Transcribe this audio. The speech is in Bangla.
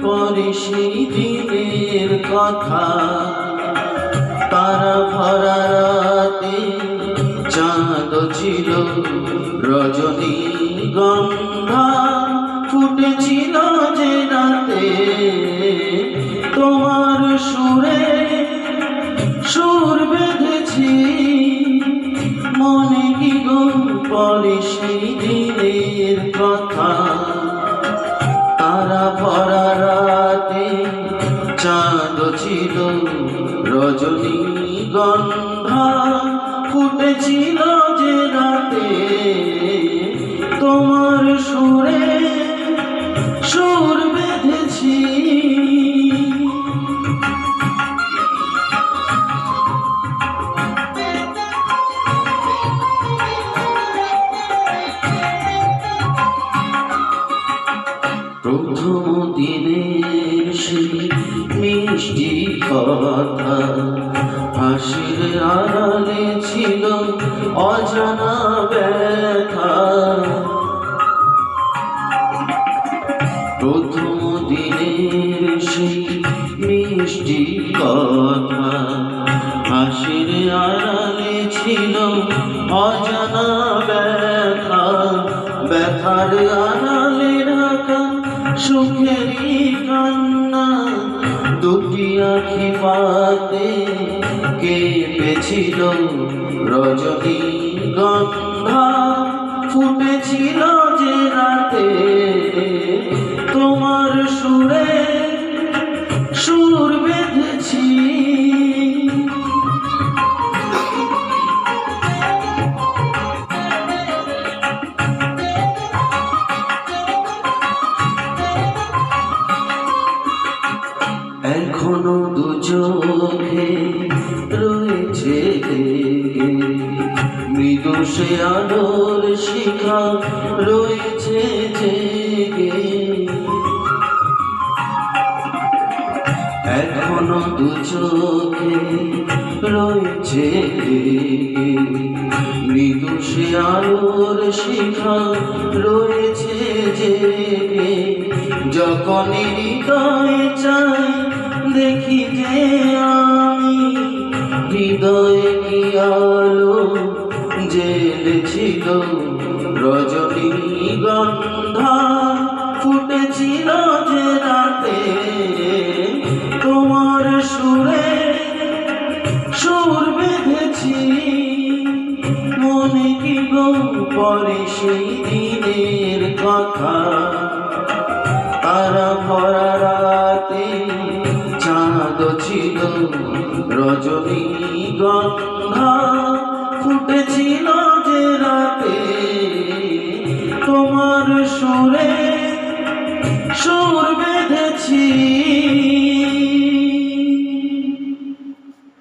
পরে সেই দিনের কথা, তারা ভরা রাতে চাঁদ ছিল রজনীগন্ধা, ফুটেছিল যে রাতে তোমার সুরে সুর বেঁধেছি। মনে কি গো পরে সেই দিনের কথা, তারা ভরা রাতে চাঁদ ছিল রজনীগন্ধা, ফুটেছিল যে রাতে তোমার সুরে সুর বেঁধেছি। প্রথম দিনের সেই মিষ্টি কথা, হাসির আড়ালে ছিল অজানা ব্যথা। প্রথম দিনের সেই মিষ্টি কথা, হাসির আড়ালে ছিল অজানা ব্যথা। ব্যথার আড়ালে ঢাকা সুখেরই কান্না, দুটি আঁখি পাতে কেঁপেছিল রজনীগন্ধা, ফুটেছিল যে রাতে তোমার সুরে সুর বেঁধেছি। এখনো দু চোখে রয়েছে মৃদু সে আলোর শিখা রয়েছে জেগে। এখনো দু চোখে রয়েছে মৃদু সে আলোর শিখা রয়েছে জেগে। যখন হৃদয় চাই দেখি যে আমি, হৃদয়ে কি আলো জ্বেলেছিল রজনীগন্ধা, ফুটেছিল যে রাতে তোমার সুরে সুর বেঁধেছি। মনে কি গো পরে সেই দিনের কথা, তারা ভরা রাতে চাঁদ ছিল রজনীগন্ধা, ফুটেছিল যে রাতে তোমার সুরে সুর